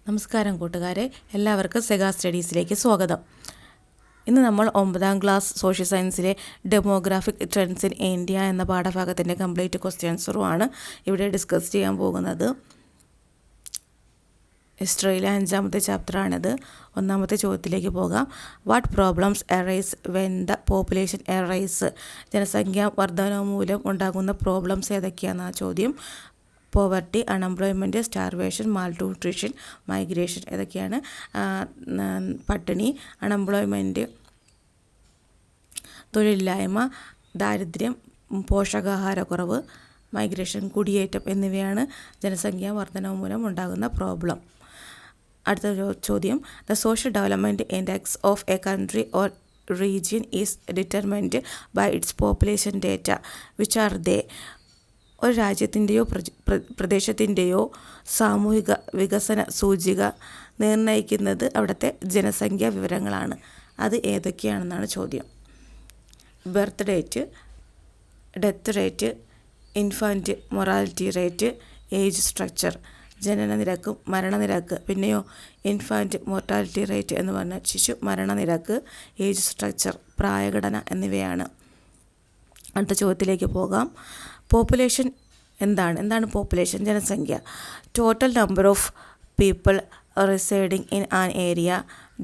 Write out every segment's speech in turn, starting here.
നമസ്കാരം കൂട്ടുകാരെ, എല്ലാവർക്കും സെഗ സ്റ്റഡീസിലേക്ക് സ്വാഗതം. ഇന്ന് നമ്മൾ 9ാം ക്ലാസ് സോഷ്യൽ സയൻസിലെ ഡെമോഗ്രാഫിക് ട്രെൻഡ്സ് ഇൻ ഇന്ത്യ എന്ന പാഠഭാഗത്തിൻ്റെ കംപ്ലീറ്റ് ക്വസ്റ്റ്യൻസറുമാണ് ഇവിടെ ഡിസ്കസ് ചെയ്യാൻ പോകുന്നത്. ഹിസ്റ്ററിയിലെ 5ാമത്തെ ചാപ്റ്ററാണിത്. 1ാമത്തെ ചോദ്യത്തിലേക്ക് പോകാം. What problems arise when the population arise? ജനസംഖ്യാ വർധന മൂലം ഉണ്ടാകുന്ന പ്രോബ്ലംസ് ഏതൊക്കെയാണെന്നാണ് ചോദ്യം. Poverty, unemployment, starvation, malnutrition, migration ഏതൊക്കെയാണ്? പട്ടിണി, അൺഎംപ്ലോയ്മെൻറ്റ് തൊഴിലില്ലായ്മ, ദാരിദ്ര്യം, പോഷകാഹാരക്കുറവ്, മൈഗ്രേഷൻ കുടിയേറ്റം എന്നിവയാണ് ജനസംഖ്യാ വർധന മൂലം ഉണ്ടാകുന്ന പ്രോബ്ലം. അടുത്ത ചോദ്യം. The social development index of a country or region is determined by its population data. Which are they? ഒരു രാജ്യത്തിൻ്റെയോ പ്രദേശത്തിൻ്റെയോ സാമൂഹിക വികസന സൂചിക നിർണ്ണയിക്കുന്നത് അവിടുത്തെ ജനസംഖ്യാ വിവരങ്ങളാണ്. അത് ഏതൊക്കെയാണെന്നാണ് ചോദ്യം. Birth rate, death rate, infant morality rate, age structure. ജനന നിരക്കും മരണനിരക്ക്. പിന്നെയോ ഇൻഫാൻറ്റ് മോർട്ടാലിറ്റി റേറ്റ് എന്ന് പറഞ്ഞാൽ ശിശു മരണനിരക്ക്, ഏജ് സ്ട്രക്ചർ പ്രായഘടന എന്നിവയാണ്. അടുത്ത ചോദ്യത്തിലേക്ക് പോകാം. പോപ്പുലേഷൻ എന്താണ് പോപ്പുലേഷൻ? ജനസംഖ്യ. Total number of people residing in an area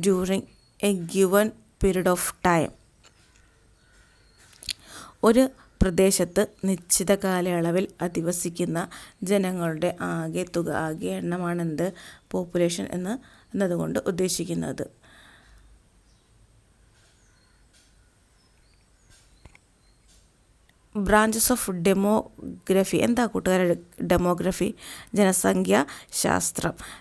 during A given period of time. ഒരു പ്രദേശത്ത് നിശ്ചിത കാലയളവിൽ അധിവസിക്കുന്ന ജനങ്ങളുടെ ആകെ എണ്ണമാണ് പോപ്പുലേഷൻ എന്നതുകൊണ്ട് ഉദ്ദേശിക്കുന്നത്. Branches of demography. എന്താ കൂട്ടുകാരെ ഡെമോഗ്രഫി?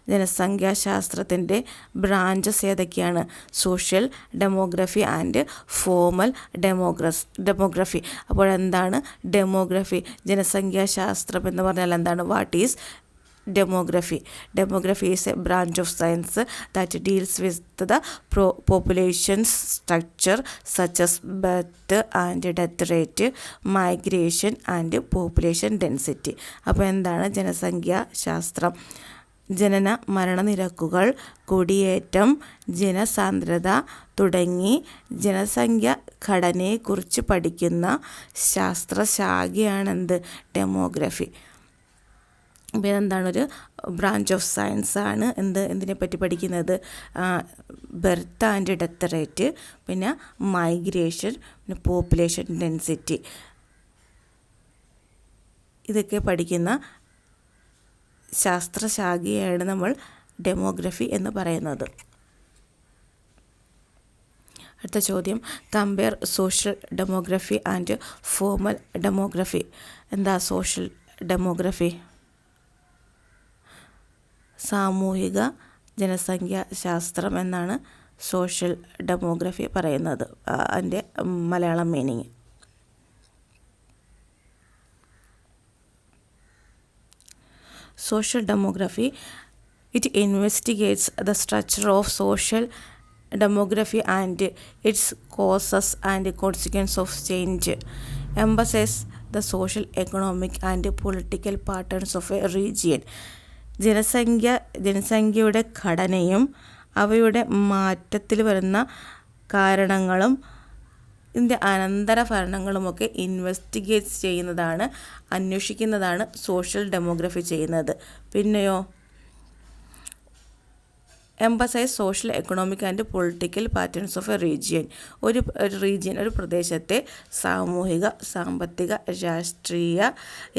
ജനസംഖ്യാശാസ്ത്രത്തിൻ്റെ ബ്രാഞ്ചസ് ഏതൊക്കെയാണ്? Social demography and formal demography. അപ്പോഴെന്താണ് ഡെമോഗ്രഫി? ജനസംഖ്യാശാസ്ത്രം എന്ന് പറഞ്ഞാൽ എന്താണ്? What is demography? Demography is a branch of science that deals with the population's structure such as birth and death rate, migration and population density. അപ്പോൾ എന്താണ് ജനസംഖ്യാശാസ്ത്രം? ജനന മരണനിരക്കുകൾ, കുടിയേറ്റം, ജനസാന്ദ്രത തുടങ്ങി ജനസംഖ്യ ഘടനയെക്കുറിച്ച് പഠിക്കുന്ന ശാസ്ത്രശാഖയാണ് ഡെമോഗ്രഫി. അപ്പോൾ ഇതെന്താണ്? ഒരു ബ്രാഞ്ച് ഓഫ് സയൻസ് ആണ്. എന്തിനെപ്പറ്റി പഠിക്കുന്നത്? ബർത്ത് ആൻഡ് ഡെത്ത് റേറ്റ്, പിന്നെ മൈഗ്രേഷൻ, പിന്നെ പോപ്പുലേഷൻ ഡെൻസിറ്റി, ഇതൊക്കെ പഠിക്കുന്ന ശാസ്ത്രശാഖയാണ് നമ്മൾ ഡെമോഗ്രഫി എന്ന് പറയുന്നത്. അടുത്ത ചോദ്യം. Compare social demography and formal demography. എന്താ സോഷ്യൽ ഡെമോഗ്രഫി? സാമൂഹിക ജനസംഖ്യാശാസ്ത്രം എന്നാണ് സോഷ്യൽ ഡെമോഗ്രഫി പറയുന്നത്. അതിൻ്റെ Malayalam meaning. Social demography it investigates the structure of social demography and it's causes and consequence of change. Emphasises the social economic and political patterns of A region. ജനസംഖ്യയുടെ ഘടനയും അവയുടെ മാറ്റത്തിൽ വരുന്ന കാരണങ്ങളും ഇതിൻ്റെ അനന്തരഫലങ്ങളുമൊക്കെ ഇൻവെസ്റ്റിഗേറ്റ് ചെയ്യുന്നതാണ്, അന്വേഷിക്കുന്നതാണ് സോഷ്യൽ ഡെമോഗ്രഫി ചെയ്യുന്നത്. പിന്നെയോ emphasises social economic and political patterns of A region. ഒരു പ്രദേശത്തെ സാമൂഹിക, സാമ്പത്തിക, രാഷ്ട്രീയ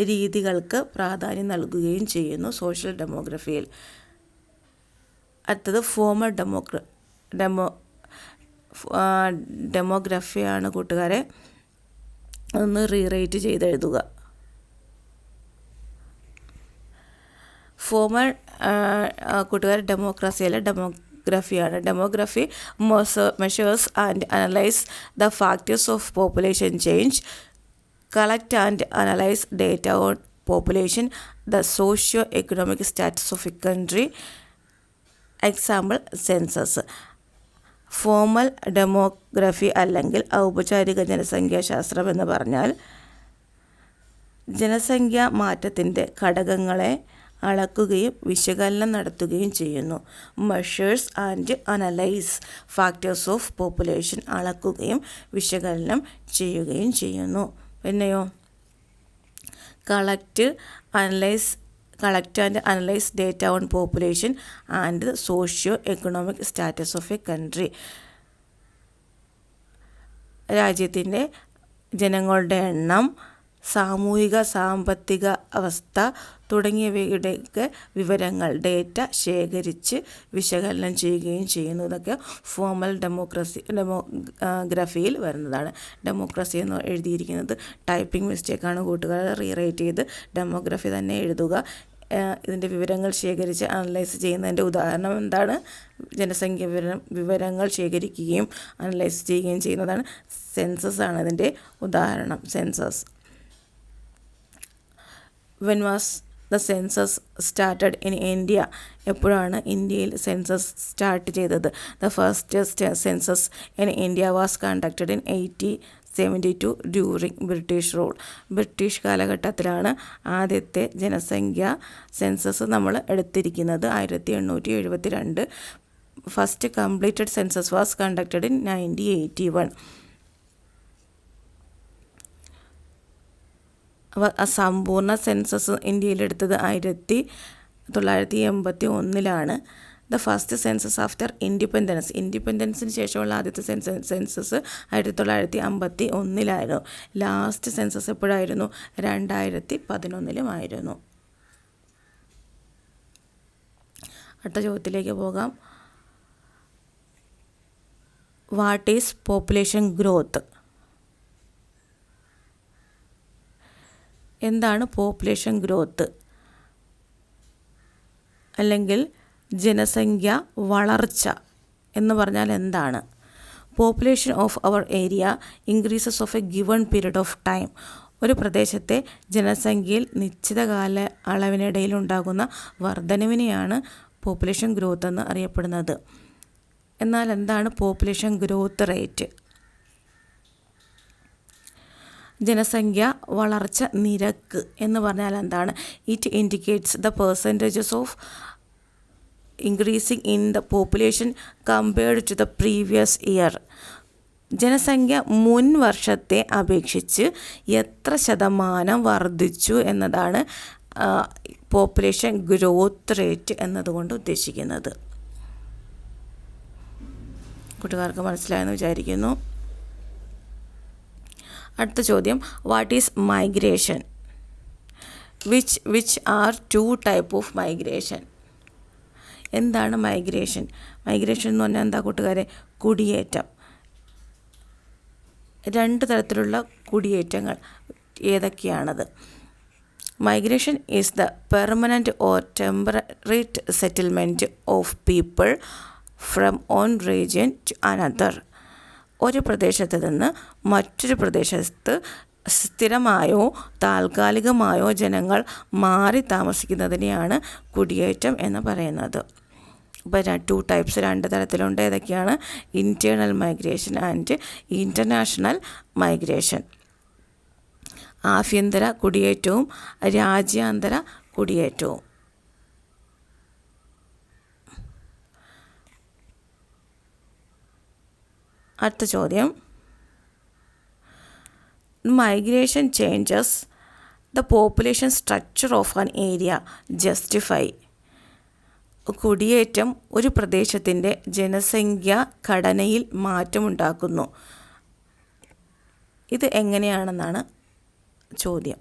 രീതികൾക്ക് പ്രാധാന്യം നൽകുകയും ചെയ്യുന്നു സോഷ്യൽ ഡെമോഗ്രഫിയിൽ. അടുത്തത് ഫോമൽ ഡെമോഗ്രഫിയാണ് കൂട്ടുകാരെ. ഒന്ന് റീറൈറ്റ് ചെയ്തെഴുതുക. ഫോമൽ കൂട്ടുകാർ ഡെമോക്രസിയിലെ ഡെമോഗ്രഫിയാണ്. Demography measures and analyse the factors of population change, collect and analyse data on population, the socio economic status of a country. Example census. Formal demography അല്ലെങ്കിൽ ഔപചാരിക ജനസംഖ്യാശാസ്ത്രം എന്ന് പറഞ്ഞാൽ ജനസംഖ്യാ മാറ്റത്തിൻ്റെ ഘടകങ്ങളെ അളക്കുകയും വിശകലനം നടത്തുകയും ചെയ്യുന്നു. Measures and analyse factors of population, അളക്കുകയും വിശകലനം ചെയ്യുകയും ചെയ്യുന്നു. പിന്നെയോ collect and analyse data on population and socio economic status of a country. രാജ്യത്തിൻ്റെ ജനങ്ങളുടെ എണ്ണം, സാമൂഹിക സാമ്പത്തിക അവസ്ഥ തുടങ്ങിയവയുടെയൊക്കെ വിവരങ്ങൾ, ഡേറ്റ ശേഖരിച്ച് വിശകലനം ചെയ്യുകയും ചെയ്യുന്നു. ഇതൊക്കെ ഫോമൽ ഡെമോഗ്രഫിയിൽ വരുന്നതാണ്. ഡെമോക്രസി എന്ന് എഴുതിയിരിക്കുന്നത് ടൈപ്പിംഗ് മിസ്റ്റേക്കാണ്. കൂട്ടുകാർ റീറൈറ്റ് ചെയ്ത് ഡെമോഗ്രഫി തന്നെ എഴുതുക. ഇതിൻ്റെ വിവരങ്ങൾ ശേഖരിച്ച് അനലൈസ് ചെയ്യുന്നതിൻ്റെ ഉദാഹരണം എന്താണ്? ജനസംഖ്യ വിവരങ്ങൾ ശേഖരിക്കുകയും അനലൈസ് ചെയ്യുകയും ചെയ്യുന്നതാണ്. സെൻസസ് ആണ് ഇതിൻ്റെ ഉദാഹരണം. Census. When was the census started in India? എപ്പോഴാണ് ഇന്ത്യയിൽ സെൻസസ് സ്റ്റാർട്ട് ചെയ്തത്? The first census in India was conducted in 1872 during British rule. British കാലഘട്ടത്തിലാണ് ആദ്യത്തെ ജനസംഖ്യ സെൻസസ് നമ്മൾ എടുത്തിരിക്കുന്നത്. 1872. First completed census was conducted in 1981. സമ്പൂർണ്ണ സെൻസസ് ഇന്ത്യയിലെടുത്തത് 1981. ദ ഫസ്റ്റ് സെൻസസ് ആഫ്റ്റർ ഇൻഡിപെൻഡൻസിന് ശേഷമുള്ള ആദ്യത്തെ സെൻസസ് 1951 ലാസ്റ്റ് സെൻസസ് എപ്പോഴായിരുന്നു? 2011 അടുത്ത ചോദ്യത്തിലേക്ക് പോകാം. What is population growth? എന്താണ് പോപ്പുലേഷൻ ഗ്രോത്ത് അല്ലെങ്കിൽ ജനസംഖ്യ വളർച്ച എന്ന് പറഞ്ഞാൽ എന്താണ്? Population of our area increases of a given period of time. ഒരു പ്രദേശത്തെ ജനസംഖ്യയിൽ നിശ്ചിത കാല അളവിനിടയിലുണ്ടാകുന്ന വർധനവിനെയാണ് പോപ്പുലേഷൻ ഗ്രോത്ത് എന്ന് അറിയപ്പെടുന്നത്. എന്നാൽ എന്താണ് പോപ്പുലേഷൻ ഗ്രോത്ത് റേറ്റ്? ജനസംഖ്യ വളർച്ച നിരക്ക് എന്ന് പറഞ്ഞാൽ എന്താണ്? It indicates the percentages of increasing in the population compared to the previous year. ജനസംഖ്യ മുൻ വർഷത്തെ അപേക്ഷിച്ച് എത്ര ശതമാനം വർദ്ധിച്ചു എന്നതാണ് പോപ്പുലേഷൻ ഗ്രോത്ത് റേറ്റ് എന്നതുകൊണ്ട് ഉദ്ദേശിക്കുന്നത്. കൂട്ടുകാർക്ക് മനസ്സിലായെന്ന് വിചാരിക്കുന്നു. അടുത്ത ചോദ്യം, what is migration? Which are 2 type of migration? എന്താണ് മൈഗ്രേഷൻ? മൈഗ്രേഷൻ എന്ന് പറഞ്ഞാൽ എന്താ കൂട്ടുകാരെ? കുടിയേറ്റം. 2 തരത്തിലുള്ള കുടിയേറ്റങ്ങൾ ഏതൊക്കെയാണത്? Migration is the permanent or temporary settlement of people from one region to another. ഒരു പ്രദേശത്ത് നിന്ന് മറ്റൊരു പ്രദേശത്ത് സ്ഥിരമായോ താൽക്കാലികമായോ ജനങ്ങൾ മാറി താമസിക്കുന്നതിനെയാണ് കുടിയേറ്റം എന്ന് പറയുന്നത്. ഇപ്പോൾ 2 ടൈപ്സ്, 2 തരത്തിലുണ്ട്. ഏതൊക്കെയാണ്? Internal migration and international migration. ആഭ്യന്തര കുടിയേറ്റവും രാജ്യാന്തര കുടിയേറ്റവും. അടുത്ത ചോദ്യം, migration changes the population structure of an area justify. കുടിയേറ്റം ഒരു പ്രദേശത്തിൻ്റെ ജനസംഖ്യ ഘടനയിൽ മാറ്റമുണ്ടാക്കുന്നു. ഇത് എങ്ങനെയാണെന്നാണ് ചോദ്യം.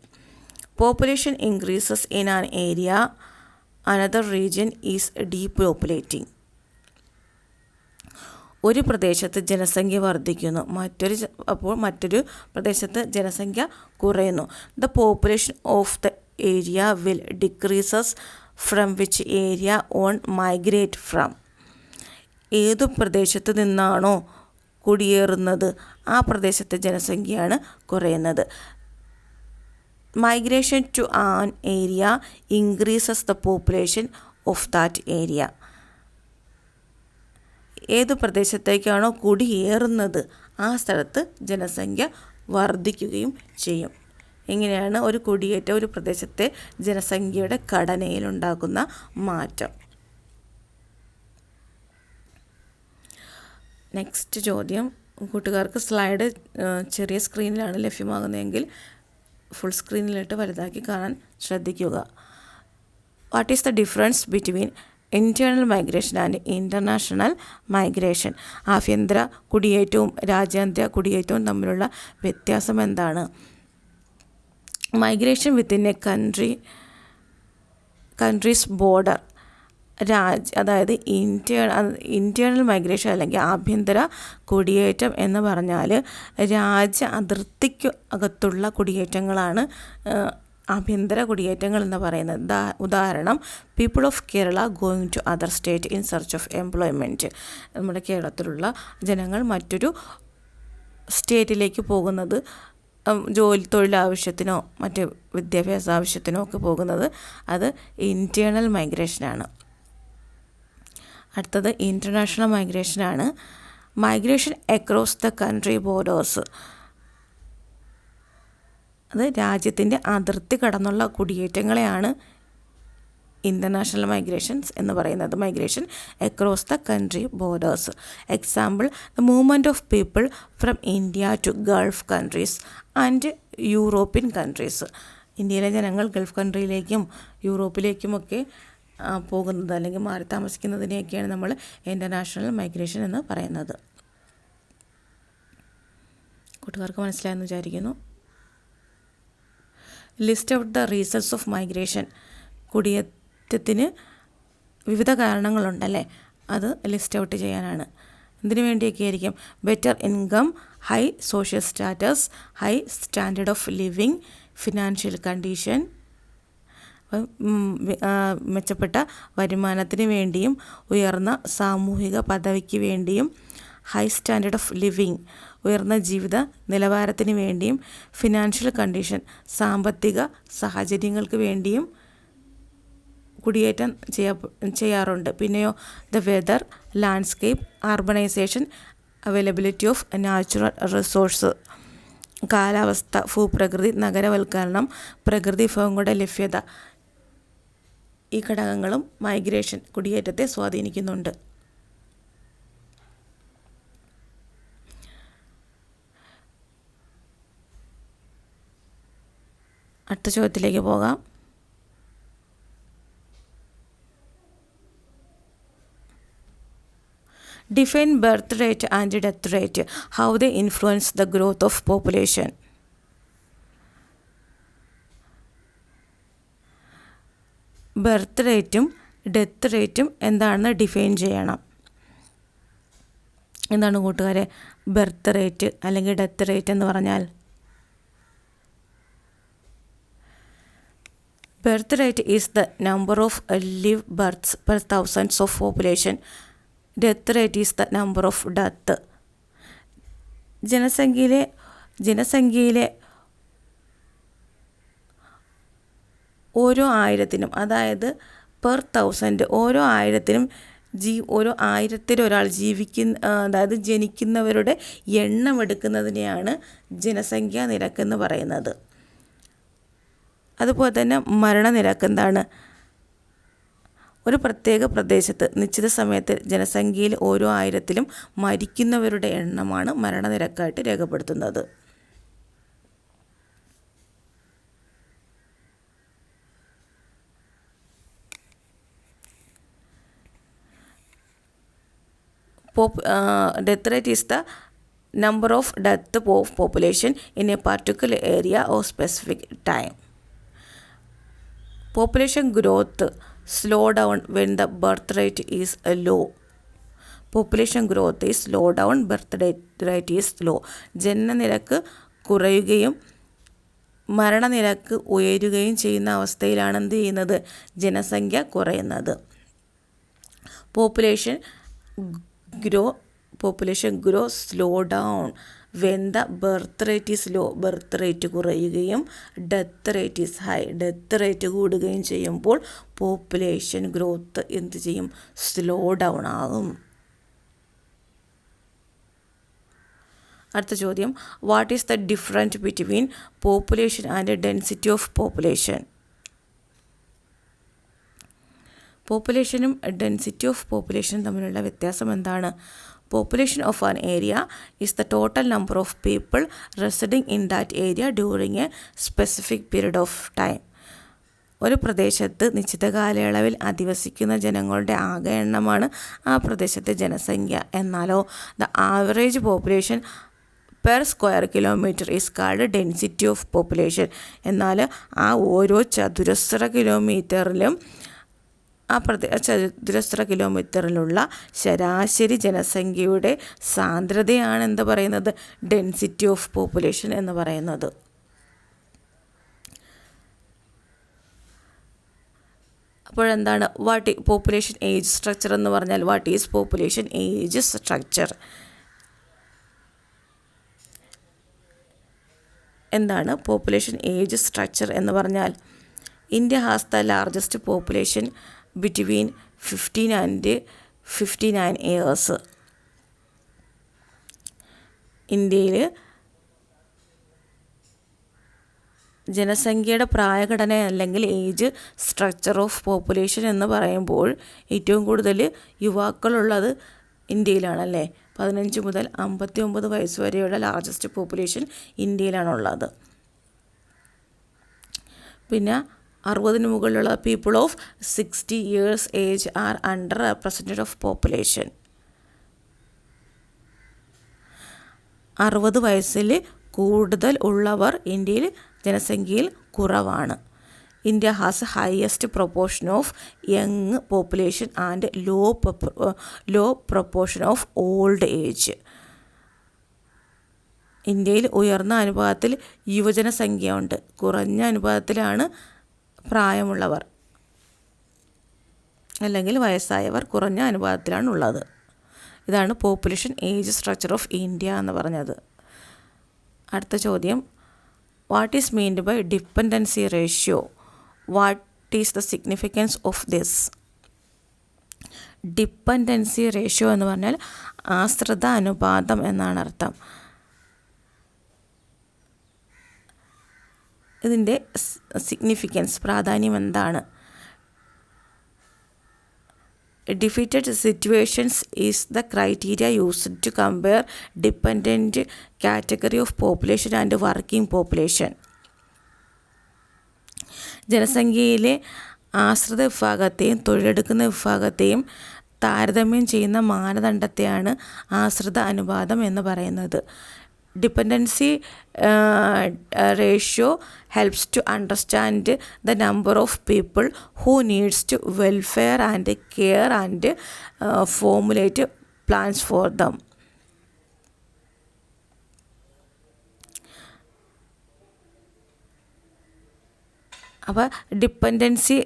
Population increases in an area, another region is depopulating. ഒരു പ്രദേശത്ത് ജനസംഖ്യ വർദ്ധിക്കുന്നു, മറ്റൊരു പ്രദേശത്ത് ജനസംഖ്യ കുറയുന്നു. The population of the area will decreases from which area one migrate from. ഏതു പ്രദേശത്ത് നിന്നാണോ കുടിയേറുന്നത് ആ പ്രദേശത്തെ ജനസംഖ്യയാണ് കുറയുന്നത്. Migration to an area increases the population of that area. ഏത് പ്രദേശത്തേക്കാണോ കുടിയേറുന്നത് ആ സ്ഥലത്ത് ജനസംഖ്യ വർദ്ധിക്കുകയും ചെയ്യും. ഇങ്ങനെയാണ് ഒരു കുടിയേറ്റം ഒരു പ്രദേശത്തെ ജനസംഖ്യയുടെ ഘടനയിലുണ്ടാകുന്ന മാറ്റം. നെക്സ്റ്റ് ചോദ്യം, കൂട്ടുകാർക്ക് സ്ലൈഡ് ചെറിയ സ്ക്രീനിലാണ് ലഭ്യമാകുന്നതെങ്കിൽ ഫുൾ സ്ക്രീനിലിട്ട് വലുതാക്കി കാണാൻ ശ്രദ്ധിക്കുക. What is the difference between internal migration and international migration? ആഭ്യന്തര കുടിയേറ്റവും രാജ്യാന്തര കുടിയേറ്റവും തമ്മിലുള്ള വ്യത്യാസം എന്താണ്? Migration within A countries border, അതായത് ഇൻറ്റേർണൽ മൈഗ്രേഷൻ അല്ലെങ്കിൽ ആഭ്യന്തര കുടിയേറ്റം എന്ന് പറഞ്ഞാൽ രാജ്യ അതിർത്തിക്ക് അകത്തുള്ള കുടിയേറ്റങ്ങളാണ് ആഭ്യന്തര കുടിയേറ്റങ്ങൾ എന്ന് പറയുന്നത്. ഉദാഹരണം, people of Kerala going to other state in search of employment. നമ്മുടെ കേരളത്തിലുള്ള ജനങ്ങൾ മറ്റൊരു സ്റ്റേറ്റിലേക്ക് പോകുന്നത് തൊഴിലാവശ്യത്തിനോ മറ്റ് വിദ്യാഭ്യാസ ആവശ്യത്തിനോ ഒക്കെ പോകുന്നത്, അത് ഇൻറ്റേർണൽ മൈഗ്രേഷനാണ്. അടുത്തത് ഇൻ്റർനാഷണൽ മൈഗ്രേഷനാണ്. Migration across the country borders, അത് രാജ്യത്തിൻ്റെ അതിർത്തി കടന്നുള്ള കുടിയേറ്റങ്ങളെയാണ് ഇൻ്റർനാഷണൽ മൈഗ്രേഷൻസ് എന്ന് പറയുന്നത്. Migration across the country borders. Example, the movement of people from India to Gulf countries and European countries. ഇന്ത്യയിലെ ജനങ്ങൾ ഗൾഫ് കൺട്രിയിലേക്കും യൂറോപ്പിലേക്കുമൊക്കെ പോകുന്നത് അല്ലെങ്കിൽ മാറി താമസിക്കുന്നതിനെയൊക്കെയാണ് നമ്മൾ ഇൻ്റർനാഷണൽ മൈഗ്രേഷൻ എന്ന് പറയുന്നത്. കൂട്ടുകാർക്ക് മനസ്സിലായെന്ന് വിചാരിക്കുന്നു. List out the reasons of migration. കുടിയേറ്റത്തിന് വിവിധ കാരണങ്ങളുണ്ടല്ലേ, അത് ലിസ്റ്റ് ഔട്ട് ചെയ്യാനാണ്. ഇതിനു വേണ്ടിയൊക്കെ ആയിരിക്കും better income, high social status, high standard of living, financial condition, മെച്ചപ്പെട്ട വരുമാനത്തിന് വേണ്ടിയും ഉയർന്ന സാമൂഹിക പദവിക്ക് വേണ്ടിയും, ഹൈ സ്റ്റാൻഡേർഡ് ഓഫ് ലിവിങ് ഉയർന്ന ജീവിത നിലവാരത്തിന് വേണ്ടിയും, ഫിനാൻഷ്യൽ കണ്ടീഷൻ സാമ്പത്തിക സാഹചര്യങ്ങൾക്ക് വേണ്ടിയും കുടിയേറ്റം ചെയ്യാറുണ്ട്. പിന്നെയോ the weather, landscape, urbanization, availability of natural resource, കാലാവസ്ഥ, ഭൂപ്രകൃതി, നഗരവൽക്കരണം, പ്രകൃതി വിഭവങ്ങളുടെ ലഭ്യത, ഈ ഘടകങ്ങളും മൈഗ്രേഷൻ കുടിയേറ്റത്തെ സ്വാധീനിക്കുന്നുണ്ട്. അടുത്ത ചോദ്യത്തിലേക്ക് പോകാം. Define birth rate and death rate, how they influence the growth of population. Birth റേറ്റും ഡെത്ത് റേറ്റും എന്താണെന്ന് ഡിഫൈൻ ചെയ്യണം. എന്താണ് കൂട്ടുകാരെ ബർത്ത് റേറ്റ് അല്ലെങ്കിൽ ഡെത്ത് റേറ്റ് എന്ന് പറഞ്ഞാൽ? Birth rate is the number of live births per thousands of population. Death rate is the number of death. ജനസംഖ്യയിലെ ഓരോ ആയിരത്തിനും, അതായത് പെർ 1000, ഓരോ ആയിരത്തിനും ഓരോ ആയിരത്തിൽ ഒരാൾ അതായത് ജനിക്കുന്നവരുടെ എണ്ണം എടുക്കുന്നതിനെയാണ് ജനസംഖ്യാ നിരക്കെന്ന് പറയുന്നത്. അതുപോലെ തന്നെ മരണനിരക്ക് എന്താണ്? ഒരു പ്രത്യേക പ്രദേശത്ത് നിശ്ചിത സമയത്ത് ജനസംഖ്യയിൽ ഓരോ ആയിരത്തിലും മരിക്കുന്നവരുടെ എണ്ണമാണ് മരണനിരക്കായിട്ട് രേഖപ്പെടുത്തുന്നത്. Death rate is the number of death of population in a particular area or specific time. Population growth slow down when the birth rate is low. Population growth is slow down, birth rate is low. ജനനനിരക്ക് കുറയുകയും മരണനിരക്ക് ഉയരുകയും ചെയ്യുന്ന അവസ്ഥയിലാണ് എന്ത് ചെയ്യുന്നത്? ജനസംഖ്യ കുറയുന്നത്. Population grow slow down when the birth rate is low. Birth rate കുറയുകയും death rate is high, death rate കൂടുകയും ചെയ്യുമ്പോൾ പോപ്പുലേഷൻ ഗ്രോത്ത് എന്ത് ചെയ്യും? സ്ലോ ഡൗൺ ആകും. അടുത്ത ചോദ്യം, what is the difference between population and density of population? പോപ്പുലേഷനും density of പോപ്പുലേഷനും തമ്മിലുള്ള വ്യത്യാസം എന്താണ്? Population of an area is the total number of people residing in that area during a specific period of time. ഒരു പ്രദേശത്ത് നിശ്ചിത കാലയളവിൽ അധിവസിക്കുന്ന ജനങ്ങളുടെ ആകെ എണ്ണമാണ് ആ പ്രദേശത്തെ ജനസംഖ്യ. എന്നാലോ the average population per square kilometre is called density of population. എന്നാൽ ആ ഓരോ ചതുരശ്ര കിലോമീറ്ററിലും ചതുരശ്ര കിലോമീറ്ററിലുള്ള ശരാശരി ജനസംഖ്യയുടെ സാന്ദ്രതയാണ് എന്ത് പറയുന്നത്? ഡെൻസിറ്റി ഓഫ് പോപ്പുലേഷൻ എന്ന് പറയുന്നത്. അപ്പോഴെന്താണ് പോപ്പുലേഷൻ ഏജ് സ്ട്രക്ചർ എന്ന് പറഞ്ഞാൽ? What is population age structure? എന്താണ് പോപ്പുലേഷൻ ഏജ് സ്ട്രക്ചർ എന്ന് പറഞ്ഞാൽ? India has the largest population between 15 and 59 years. ഇന്ത്യയിൽ ജനസംഖ്യയുടെ പ്രായഘടന അല്ലെങ്കിൽ ഏജ് സ്ട്രക്ചർ ഓഫ് പോപ്പുലേഷൻ എന്ന് പറയുമ്പോൾ ഏറ്റവും കൂടുതൽ യുവാക്കളുള്ളത് ഇന്ത്യയിലാണല്ലേ. 15 മുതൽ 59 വയസ്സ് വരെയുള്ള ലാർജസ്റ്റ് പോപ്പുലേഷൻ ഇന്ത്യയിലാണുള്ളത്. പിന്നെ 60 മുകളിലുള്ള people of 60 years age are underrepresented of population. 60 വയസ്സിൽ കൂടുതൽ ഉള്ളവർ ഇന്ത്യയിൽ ജനസംഖ്യയിൽ കുറവാണ്. India has highest proportion of young population and low proportion of old age. ഇന്ത്യയിൽ ഉയർന്ന അനുപാതത്തിൽ യുവജനസംഖ്യ ഉണ്ട്, കുറഞ്ഞ അനുപാതത്തിലാണ് പ്രായമുള്ളവർ അല്ലെങ്കിൽ വയസ്സായവർ കുറഞ്ഞ അനുപാതത്തിലാണ് ഉള്ളത്. ഇതാണ് population age structure of India എന്ന് പറഞ്ഞത്. അടുത്ത ചോദ്യം, what is meant by dependency ratio? What is the significance of this? Dependency ratio എന്ന് പറഞ്ഞാൽ ആശ്രിത അനുപാതം എന്നാണ് അർത്ഥം. ഇതിൻ്റെ സിഗ്നിഫിക്കൻസ്, പ്രാധാന്യം എന്താണ്? Defeated situations is the criteria used to compare dependent category of population and working population. ജനസംഖ്യയിലെ ആശ്രിത വിഭാഗത്തെയും തൊഴിലെടുക്കുന്ന വിഭാഗത്തെയും താരതമ്യം ചെയ്യുന്ന മാനദണ്ഡത്തെയാണ് ആശ്രിത അനുപാതം എന്ന് പറയുന്നത്. Dependency ratio helps to understand the number of people who needs to welfare and care and formulate plans for them. അപ്പോൾ ഡിപ്പെൻഡൻസി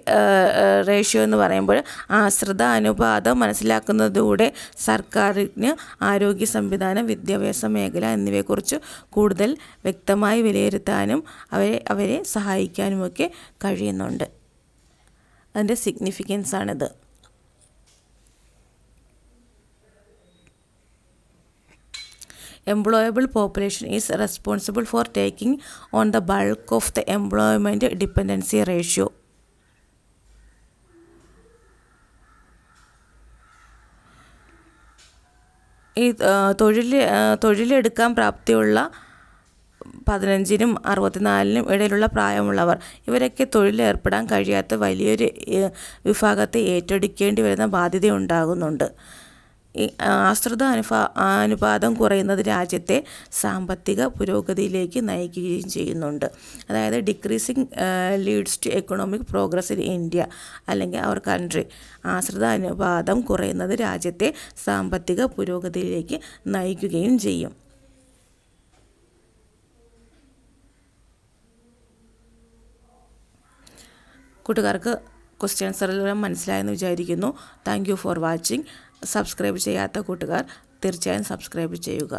റേഷ്യോ എന്ന് പറയുമ്പോൾ ആശ്രിത അനുപാതം മനസ്സിലാക്കുന്നതിലൂടെ സർക്കാരിന് ആരോഗ്യ സംവിധാനം, വിദ്യാഭ്യാസ മേഖല എന്നിവയെക്കുറിച്ച് കൂടുതൽ വ്യക്തമായി വിലയിരുത്താനും അവരെ സഹായിക്കാനുമൊക്കെ കഴിയുന്നുണ്ട്. അതിൻ്റെ സിഗ്നിഫിക്കൻസ് ആണിത്. Employable population is responsible for taking on the bulk of the employment dependency ratio. ഈ തൊഴിലെടുക്കാൻ പ്രാപ്തിയുള്ള 15-നും 64-നും ഇടയിലുള്ള പ്രായമുള്ളവർ, ഇവരൊക്കെ തൊഴിലേർപ്പെടാൻ കഴിയാത്ത വലിയൊരു വിഭാഗത്തെ ഏറ്റെടുക്കേണ്ടി വരുന്ന ബാധ്യതയുണ്ടാകുന്നുണ്ട്. ഈ ആശ്രിത അനുപാതം കുറയുന്നത് രാജ്യത്തെ സാമ്പത്തിക പുരോഗതിയിലേക്ക് നയിക്കുകയും ചെയ്യുന്നുണ്ട്. അതായത് decreasing leads to economic progress in India അല്ലെങ്കിൽ അവർ കൺട്രി. ആശ്രിത അനുപാതം കുറയുന്നത് രാജ്യത്തെ സാമ്പത്തിക പുരോഗതിയിലേക്ക് നയിക്കുകയും ചെയ്യും. കൂട്ടുകാർക്ക് ക്വസ്റ്റ്യൻസെല്ലാം മനസ്സിലായെന്ന് വിചാരിക്കുന്നു. Thank you for watching. Subscribe ചെയ്യാത്ത കൂട്ടുകാർ തീർച്ചയായും സബ്സ്ക്രൈബ് ചെയ്യുക.